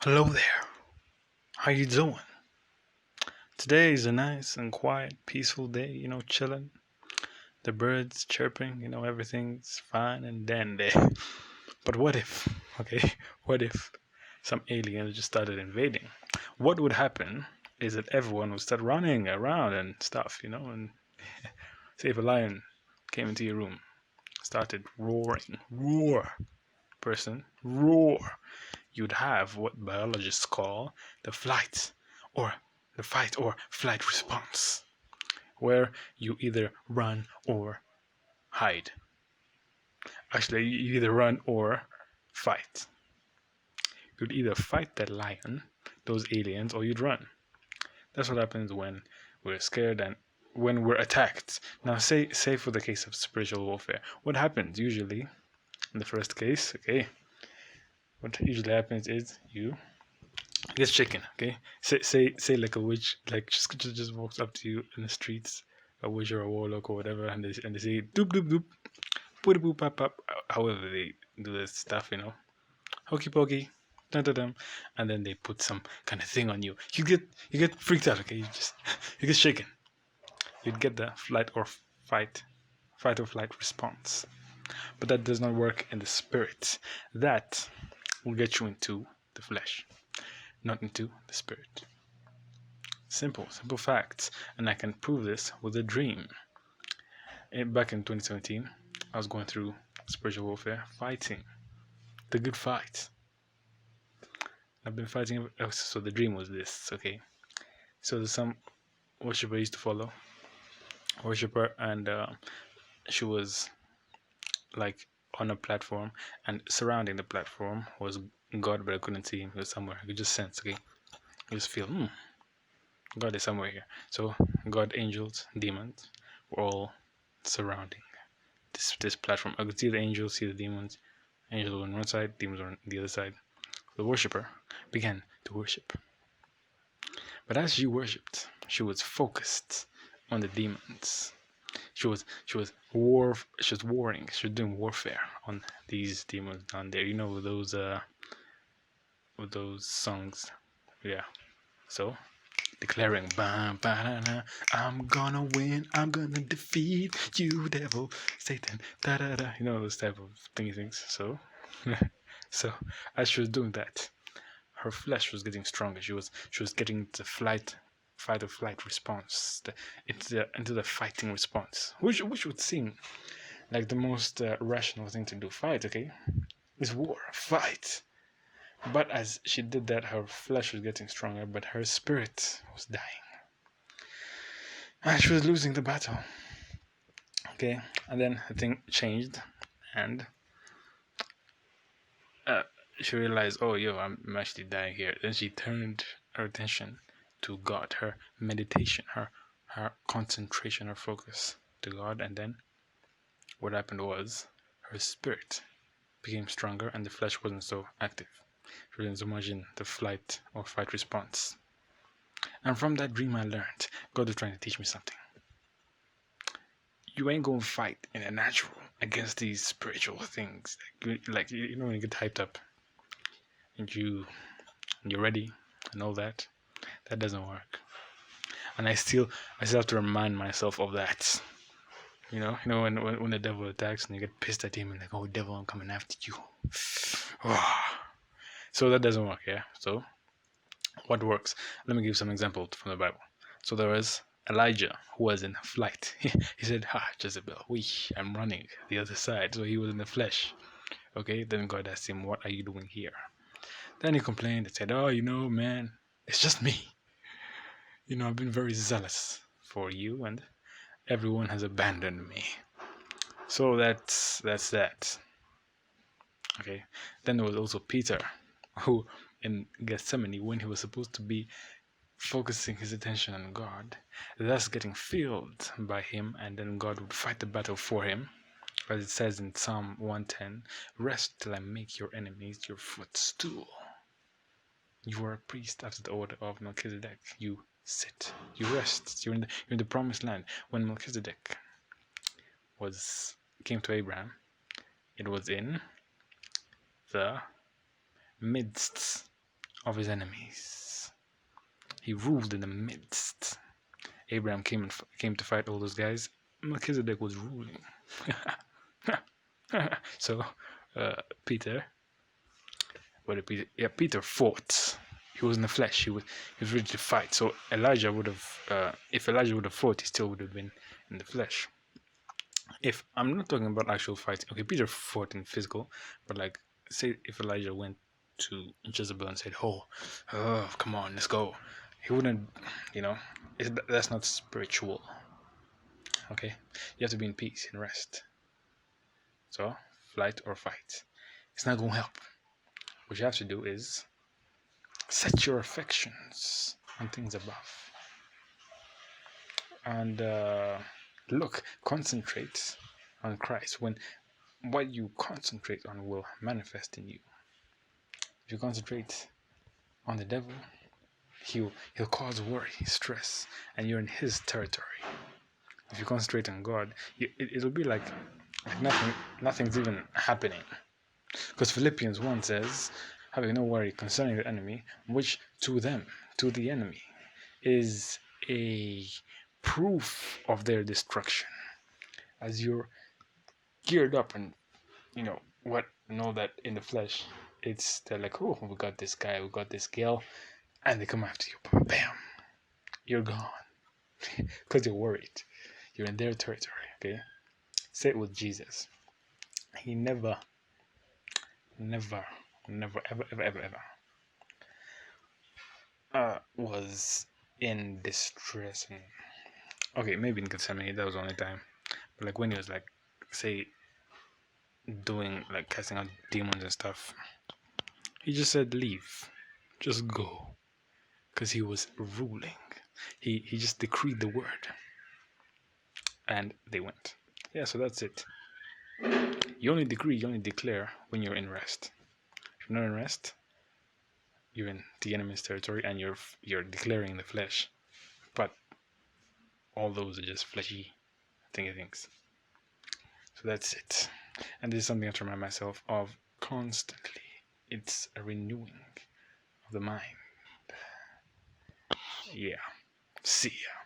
Hello there. How you doing? Today is a nice and quiet, peaceful day, chilling. The birds chirping, everything's fine and dandy. But what if, okay, what if some aliens just started invading? What would happen is that everyone would start running around and stuff, and say if a lion came into your room, started roaring, roar, person, roar, you'd have what biologists call the flight or the fight or flight response, where you either run or hide. Actually, you either run or fight. You'd either fight that lion, those aliens, or you'd run. That's what happens when we're scared and when we're attacked. Now, say for the case of spiritual warfare, what happens usually in the first case? Okay, what usually happens is you gets chicken. Okay, say like a witch, like just walks up to you in the streets, a witch or a warlock or whatever, and they say doop doop doop, boop boop pop pop. However they do this stuff, hokey pokey, dun dun dun, and then they put some kind of thing on you. You get freaked out. Okay, you get shaken. You'd get the fight, fight or flight response. But that does not work in the spirit. That will get you into the flesh, not into the spirit. Simple facts. And I can prove this with a dream. Back in 2017, I was going through spiritual warfare, fighting the good fight. I've been fighting. So the dream was this, okay? So there's some worshiper I used to follow, worshiper, and she was like on a platform, and surrounding the platform was God, but I couldn't see him. He was somewhere. I could just sense, okay? You just feel, God is somewhere here. So God, angels, demons were all surrounding this platform. I could see the angels, see the demons. Angels were on one side, demons were on the other side. The worshipper began to worship. But as she worshipped, she was focused on the demons. She was warring. She was doing warfare on these demons down there. With those songs. Yeah. So declaring, bam, ba, I'm gonna win, I'm gonna defeat you, devil, Satan, da da da. Those type of thingy things. So, so as she was doing that, her flesh was getting stronger. She was getting the fight or flight response, into the fighting response, which would seem like the most rational thing to do. Fight, okay, is war, fight. But as she did that, her flesh was getting stronger, but her spirit was dying. And she was losing the battle. Okay, and then the thing changed, and uh, she realized, oh, yo, I'm actually dying here. Then she turned her attention to God, her meditation, her concentration, her focus to God, and then what happened was her spirit became stronger, and the flesh wasn't so active. She wasn't so much in the flight or fight response. And from that dream, I learned God was trying to teach me something. You ain't gonna fight in the natural against these spiritual things. Like when you get hyped up and you're ready and all that. That doesn't work. And I still have to remind myself of that. When the devil attacks and you get pissed at him and like, oh devil, I'm coming after you. So that doesn't work, yeah. So what works? Let me give you some examples from the Bible. So there was Elijah who was in flight. He said, Jezebel, I'm running the other side. So he was in the flesh. Okay, then God asked him, what are you doing here? Then he complained and said, oh, man, it's just me. I've been very zealous for you and everyone has abandoned me. So that's that. Okay. Then there was also Peter, who in Gethsemane, when he was supposed to be focusing his attention on God, thus getting filled by him, and then God would fight the battle for him. As it says in Psalm 110, rest till I make your enemies your footstool. You are a priest after the order of Melchizedek. You sit, you rest. You're in the promised land. When Melchizedek came to Abraham, it was in the midst of his enemies. He ruled in the midst. Abraham came to fight all those guys. Melchizedek was ruling. So Peter, what did Peter? Yeah, Peter fought. He was in the flesh. He was ready to fight. So Elijah would have, if Elijah would have fought, he still would have been in the flesh. If I'm not talking about actual fighting, okay, Peter fought in physical, but like, say if Elijah went to Jezebel and said, "Oh, come on, let's go," he wouldn't, you know, that's not spiritual. Okay, you have to be in peace and rest. So, flight or fight, it's not gonna help. What you have to do is set your affections on things above, and concentrate on Christ. When what you concentrate on will manifest in you. If you concentrate on the devil, he'll cause worry, stress, and you're in his territory. If you concentrate on God, it'll be like nothing's even happening. Because Philippians 1 says, having no worry concerning the enemy, which to the enemy, is a proof of their destruction. As you're geared up and know that in the flesh, they're like, oh, we got this guy, we got this girl, and they come after you, bam, you're gone. Because you're worried. You're in their territory, okay? Say it with Jesus. He never, ever, was in distress. And, okay, maybe in Gethsemane, that was the only time. But like when he was like, say, doing, like casting out demons and stuff, he just said, leave. Just go. Because he was ruling. He just decreed the word. And they went. Yeah, so that's it. You only decree, you only declare when you're in rest. If you're not in rest, you're in the enemy's territory and you're declaring the flesh. But all those are just fleshy thingy things. So that's it. And this is something I have to remind myself of constantly. It's a renewing of the mind. Yeah. See ya.